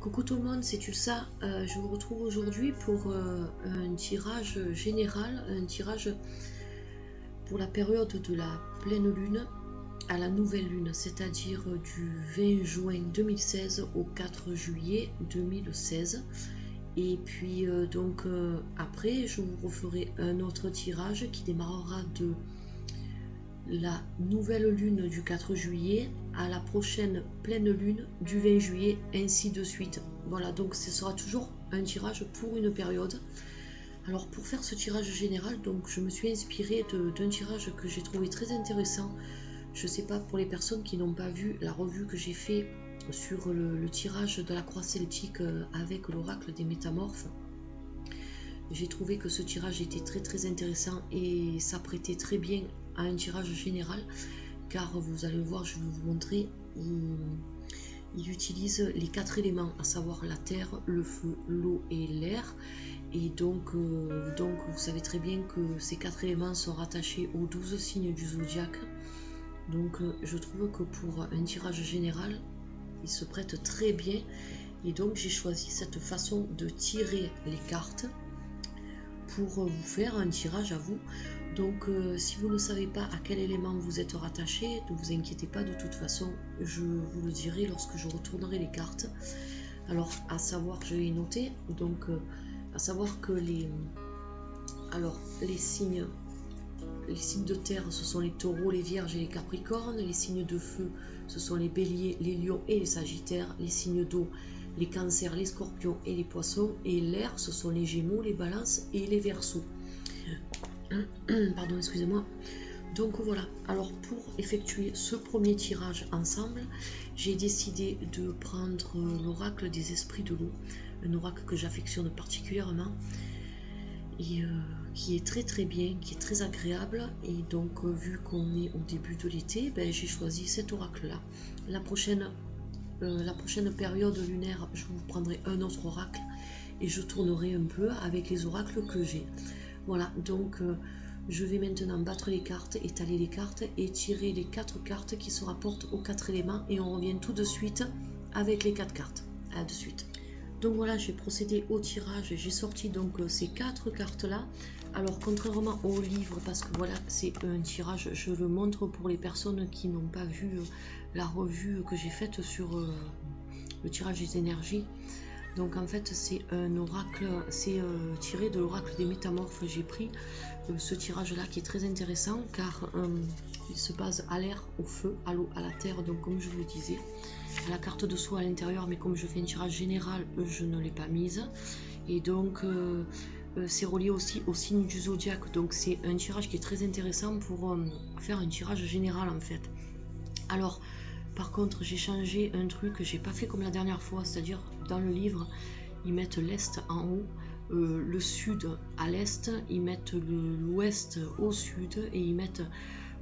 Coucou tout le monde, c'est Tulsa. Je vous retrouve aujourd'hui pour un tirage général, un tirage pour la période de la pleine lune à la nouvelle lune, c'est-à-dire du 20 juin 2016 au 4 juillet 2016. Et puis après, je vous referai un autre tirage qui démarrera de la nouvelle lune du 4 juillet à la prochaine pleine lune du 20 juillet, ainsi de suite. Voilà, donc ce sera toujours un tirage pour une période. Alors pour faire ce tirage général, donc je me suis inspirée d'un tirage que j'ai trouvé très intéressant. Je sais pas, pour les personnes qui n'ont pas vu la revue que j'ai fait sur le tirage de la croix celtique avec l'oracle des métamorphes, j'ai trouvé que ce tirage était très intéressant et s'apprêtait très bien à un tirage général, car vous allez voir, je vais vous montrer, il utilise les 4 éléments, à savoir la terre, le feu, l'eau et l'air. Et donc vous savez très bien que ces 4 éléments sont rattachés aux 12 signes du zodiaque. Donc je trouve que pour un tirage général, il se prête très bien. Et donc j'ai choisi cette façon de tirer les cartes pour vous faire un tirage à vous. Donc si vous ne savez pas à quel élément vous êtes rattaché, ne vous inquiétez pas, de toute façon je vous le dirai lorsque je retournerai les cartes. Alors à savoir, je vais noter, donc à savoir que les signes de terre, ce sont les taureaux, les vierges et les capricornes. Les signes de feu, ce sont les béliers, les lions et les sagittaires. Les signes d'eau, les cancers, les scorpions et les poissons. Et l'air, ce sont les gémeaux, les balances et les verseaux. Pardon, excusez-moi. Donc voilà, alors pour effectuer ce premier tirage ensemble, j'ai décidé de prendre l'oracle des esprits de l'eau, un oracle que j'affectionne particulièrement et qui est très bien, qui est très agréable. Et donc vu qu'on est au début de l'été, j'ai choisi cet oracle là. La prochaine période lunaire, je vous prendrai un autre oracle et je tournerai un peu avec les oracles que j'ai. Voilà, donc je vais maintenant battre les cartes, étaler les cartes et tirer les 4 cartes qui se rapportent aux 4 éléments, et on revient tout de suite avec les 4 cartes. À de suite. Donc voilà, j'ai procédé au tirage, j'ai sorti donc ces 4 cartes là. Alors contrairement au livre, parce que voilà, c'est un tirage, je le montre pour les personnes qui n'ont pas vu la revue que j'ai faite sur le tirage des énergies. Donc en fait c'est un oracle, c'est tiré de l'oracle des métamorphes. J'ai pris ce tirage là qui est très intéressant, car il se base à l'air, au feu, à l'eau, à la terre, donc comme je vous le disais, à la carte de soi à l'intérieur, mais comme je fais un tirage général, je ne l'ai pas mise. Et donc c'est relié aussi au signe du zodiaque, donc c'est un tirage qui est très intéressant pour faire un tirage général en fait. Alors par contre, j'ai changé un truc que j'ai pas fait comme la dernière fois, c'est-à-dire dans le livre, ils mettent l'est en haut, le sud à l'est, ils mettent l'ouest au sud et ils mettent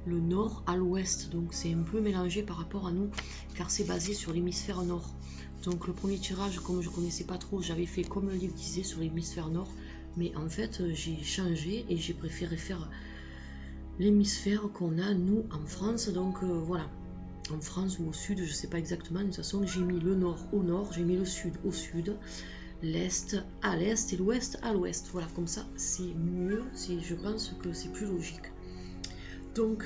le nord à l'ouest. Donc c'est un peu mélangé par rapport à nous, car c'est basé sur l'hémisphère nord. Donc le premier tirage, comme je connaissais pas trop, j'avais fait comme le livre disait sur l'hémisphère nord, mais en fait j'ai changé et j'ai préféré faire l'hémisphère qu'on a nous en France. Donc voilà. En France ou au sud, je sais pas exactement. De toute façon, j'ai mis le nord au nord, j'ai mis le sud au sud, l'est à l'est et l'ouest à l'ouest. Voilà, comme ça c'est mieux, je pense que c'est plus logique. Donc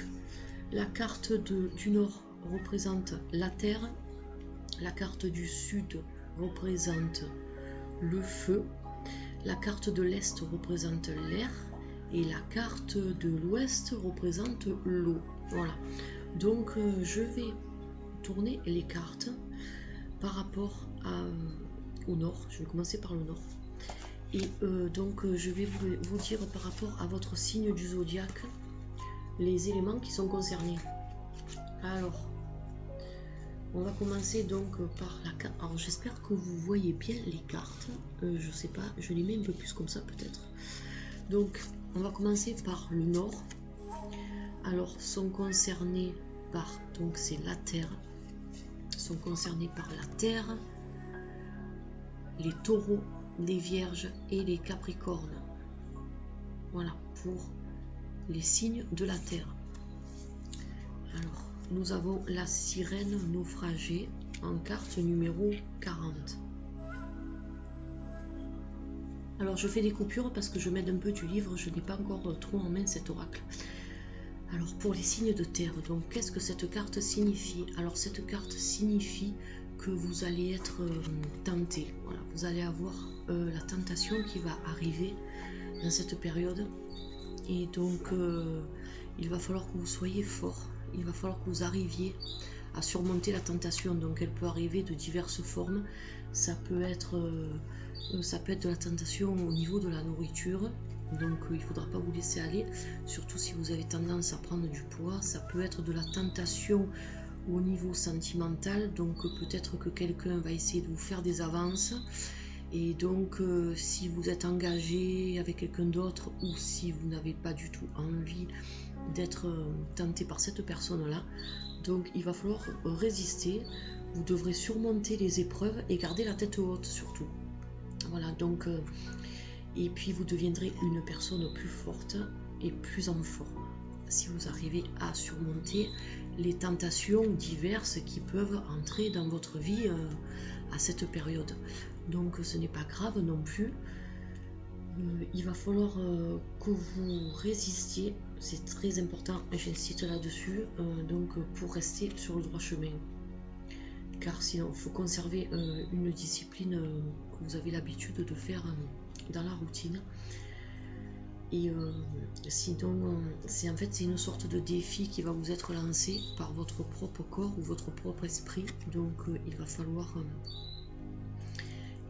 la carte du nord représente la terre, la carte du sud représente le feu, la carte de l'est représente l'air et la carte de l'ouest représente l'eau. Voilà. Donc je vais tourner les cartes par rapport au nord. Je vais commencer par le nord. Et donc je vais vous dire par rapport à votre signe du zodiaque les éléments qui sont concernés. Alors, on va commencer donc par la carte. Alors j'espère que vous voyez bien les cartes. Je sais pas, je les mets un peu plus comme ça peut-être. Donc on va commencer par le nord. Alors sont concernés par, donc c'est la terre, sont concernés par la terre, les taureaux, les vierges et les capricornes. Voilà pour les signes de la terre. Alors nous avons la sirène naufragée en carte numéro 40. Alors je fais des coupures parce que je m'aide un peu du livre, je n'ai pas encore trop en main cet oracle. Alors pour les signes de terre, donc qu'est-ce que cette carte signifie? Alors cette carte signifie que vous allez être tenté, voilà, vous allez avoir la tentation qui va arriver dans cette période. Et donc il va falloir que vous soyez fort, il va falloir que vous arriviez à surmonter la tentation. Donc elle peut arriver de diverses formes, ça peut être de la tentation au niveau de la nourriture, donc il ne faudra pas vous laisser aller, surtout si vous avez tendance à prendre du poids. Ça peut être de la tentation au niveau sentimental, donc peut-être que quelqu'un va essayer de vous faire des avances, et donc si vous êtes engagé avec quelqu'un d'autre, ou si vous n'avez pas du tout envie d'être tenté par cette personne là, donc il va falloir résister. Vous devrez surmonter les épreuves et garder la tête haute surtout. Voilà, donc et puis vous deviendrez une personne plus forte et plus en forme si vous arrivez à surmonter les tentations diverses qui peuvent entrer dans votre vie à cette période. Donc ce n'est pas grave non plus. Il va falloir que vous résistiez, c'est très important, j'insiste là-dessus, donc pour rester sur le droit chemin. Car sinon, il faut conserver une discipline que vous avez l'habitude de faire dans la routine. Et sinon, c'est une sorte de défi qui va vous être lancé par votre propre corps ou votre propre esprit. Donc il va falloir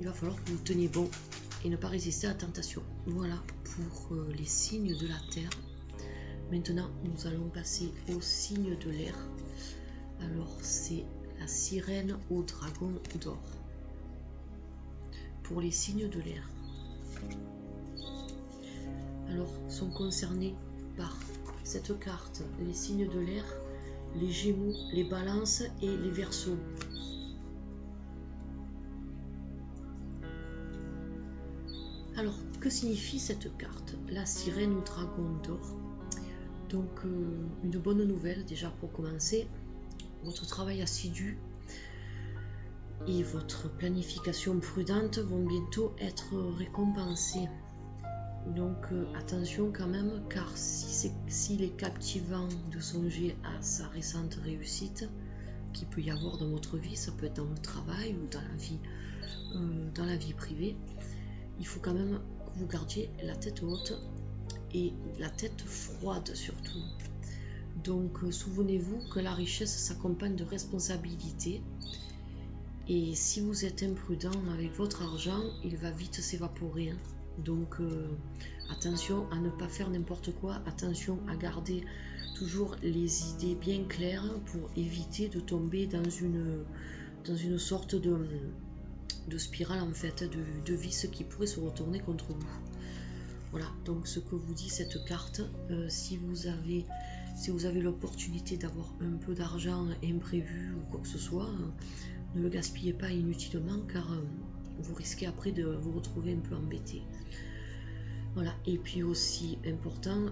que vous teniez bon et ne pas résister à la tentation. Voilà pour les signes de la terre. Maintenant, nous allons passer aux signes de l'air. Alors, c'est la sirène au dragon d'or. Pour les signes de l'air, alors sont concernés par cette carte les signes de l'air, les Gémeaux, les Balances et les Verseaux. Alors, que signifie cette carte? La sirène au dragon d'or. Donc, une bonne nouvelle déjà pour commencer. Votre travail assidu et votre planification prudente vont bientôt être récompensés. Donc attention quand même, car s'il est captivant de songer à sa récente réussite qu'il peut y avoir dans votre vie, ça peut être dans le travail ou dans la vie privée, il faut quand même que vous gardiez la tête haute et la tête froide surtout. Donc souvenez-vous que la richesse s'accompagne de responsabilités, et si vous êtes imprudent avec votre argent, il va vite s'évaporer. Donc attention à ne pas faire n'importe quoi, attention à garder toujours les idées bien claires pour éviter de tomber dans une sorte de spirale en fait, de vice qui pourrait se retourner contre vous. Voilà, donc ce que vous dit cette carte, si vous avez l'opportunité d'avoir un peu d'argent imprévu ou quoi que ce soit, ne le gaspillez pas inutilement, car vous risquez après de vous retrouver un peu embêté. Voilà, et puis aussi important,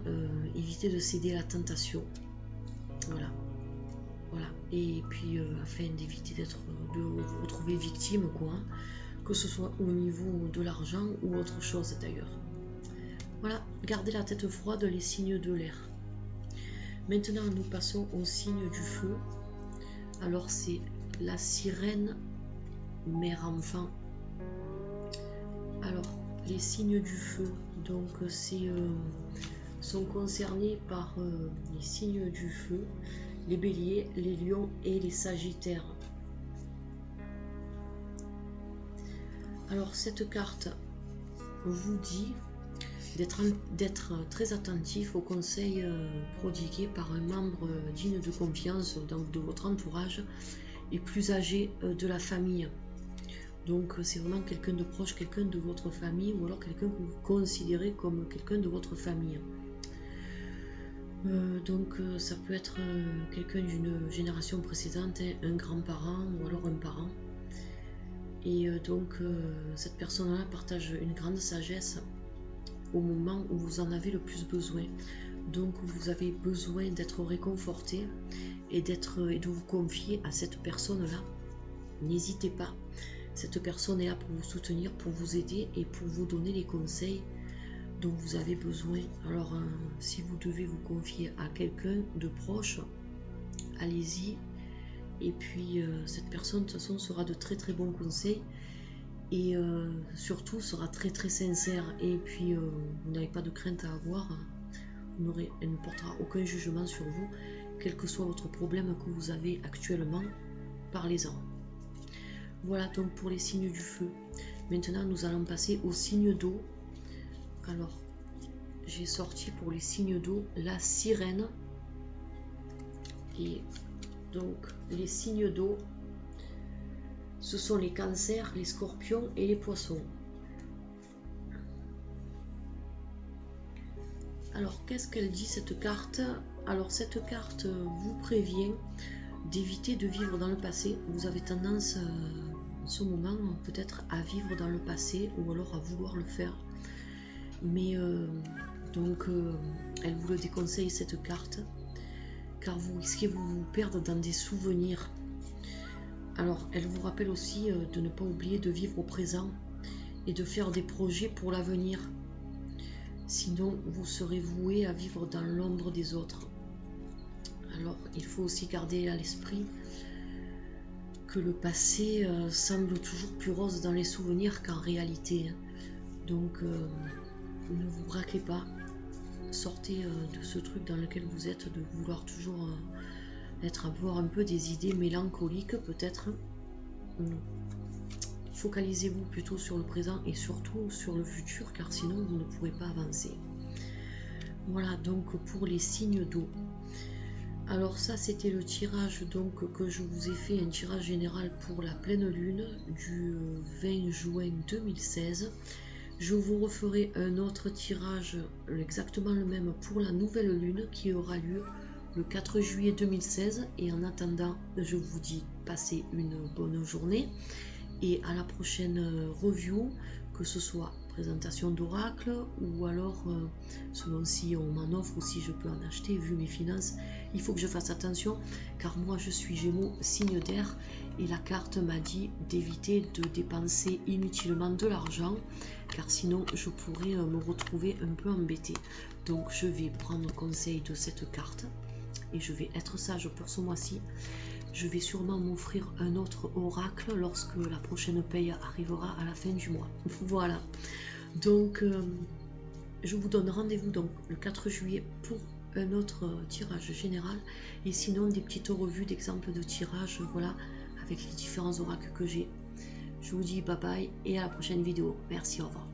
évitez de céder à la tentation. Voilà, et puis afin d'éviter de vous retrouver victime, quoi, que ce soit au niveau de l'argent ou autre chose d'ailleurs. Voilà, gardez la tête froide, les signes de l'air. Maintenant, nous passons aux signes du feu. Alors, c'est la sirène mère-enfant. Alors, les signes du feu, donc sont concernés par les signes du feu, les béliers, les lions et les sagittaires. Alors, cette carte vous dit d'être très attentif aux conseils prodigués par un membre digne de confiance de votre entourage et plus âgé de la famille. Donc c'est vraiment quelqu'un de proche, quelqu'un de votre famille, ou alors quelqu'un que vous considérez comme quelqu'un de votre famille. Donc ça peut être quelqu'un d'une génération précédente, un grand-parent ou alors un parent. Et donc cette personne-là partage une grande sagesse au moment où vous en avez le plus besoin. Donc vous avez besoin d'être réconforté et de vous confier à cette personne-là. N'hésitez pas, Cette personne est là pour vous soutenir, pour vous aider et pour vous donner les conseils dont vous avez besoin. Alors, si vous devez vous confier à quelqu'un de proche, allez-y. Et puis, cette personne, de toute façon, sera de très très bons conseils. Et surtout, sera très très sincère. Et puis, vous n'avez pas de crainte à avoir. Elle ne portera aucun jugement sur vous, quel que soit votre problème que vous avez actuellement. Parlez-en. Voilà donc pour les signes du feu. Maintenant, nous allons passer aux signes d'eau. Alors, j'ai sorti pour les signes d'eau la sirène. Et donc, les signes d'eau, ce sont les cancers, les scorpions et les poissons. Alors, qu'est-ce qu'elle dit cette carte? Alors, cette carte vous prévient d'éviter de vivre dans le passé. Vous avez tendance en ce moment peut-être à vivre dans le passé ou alors à vouloir le faire. Mais donc, elle vous le déconseille cette carte, car vous risquez de vous perdre dans des souvenirs. Alors, elle vous rappelle aussi de ne pas oublier de vivre au présent et de faire des projets pour l'avenir. Sinon, vous serez voué à vivre dans l'ombre des autres. Alors, il faut aussi garder à l'esprit que le passé semble toujours plus rose dans les souvenirs qu'en réalité. Donc, ne vous braquez pas. Sortez de ce truc dans lequel vous êtes, de vouloir toujours avoir un peu des idées mélancoliques peut-être. Focalisez-vous plutôt sur le présent et surtout sur le futur, car sinon vous ne pourrez pas avancer. Voilà donc pour les signes d'eau. Alors ça c'était le tirage donc que je vous ai fait, un tirage général pour la pleine lune du 20 juin 2016. Je vous referai un autre tirage exactement le même pour la nouvelle lune qui aura lieu le 4 juillet 2016. Et en attendant, je vous dis passez une bonne journée et à la prochaine review, que ce soit présentation d'oracle ou alors selon si on m'en offre ou si je peux en acheter. Vu mes finances, il faut que je fasse attention car moi je suis Gémeaux, signe d'air, et la carte m'a dit d'éviter de dépenser inutilement de l'argent car sinon je pourrais me retrouver un peu embêtée. Donc je vais prendre conseil de cette carte et je vais être sage pour ce mois-ci. Je vais sûrement m'offrir un autre oracle lorsque la prochaine paye arrivera à la fin du mois. Voilà. Donc, je vous donne rendez-vous donc le 4 juillet pour un autre tirage général. Et sinon, des petites revues d'exemples de tirage, voilà, avec les différents oracles que j'ai. Je vous dis bye bye et à la prochaine vidéo. Merci, au revoir.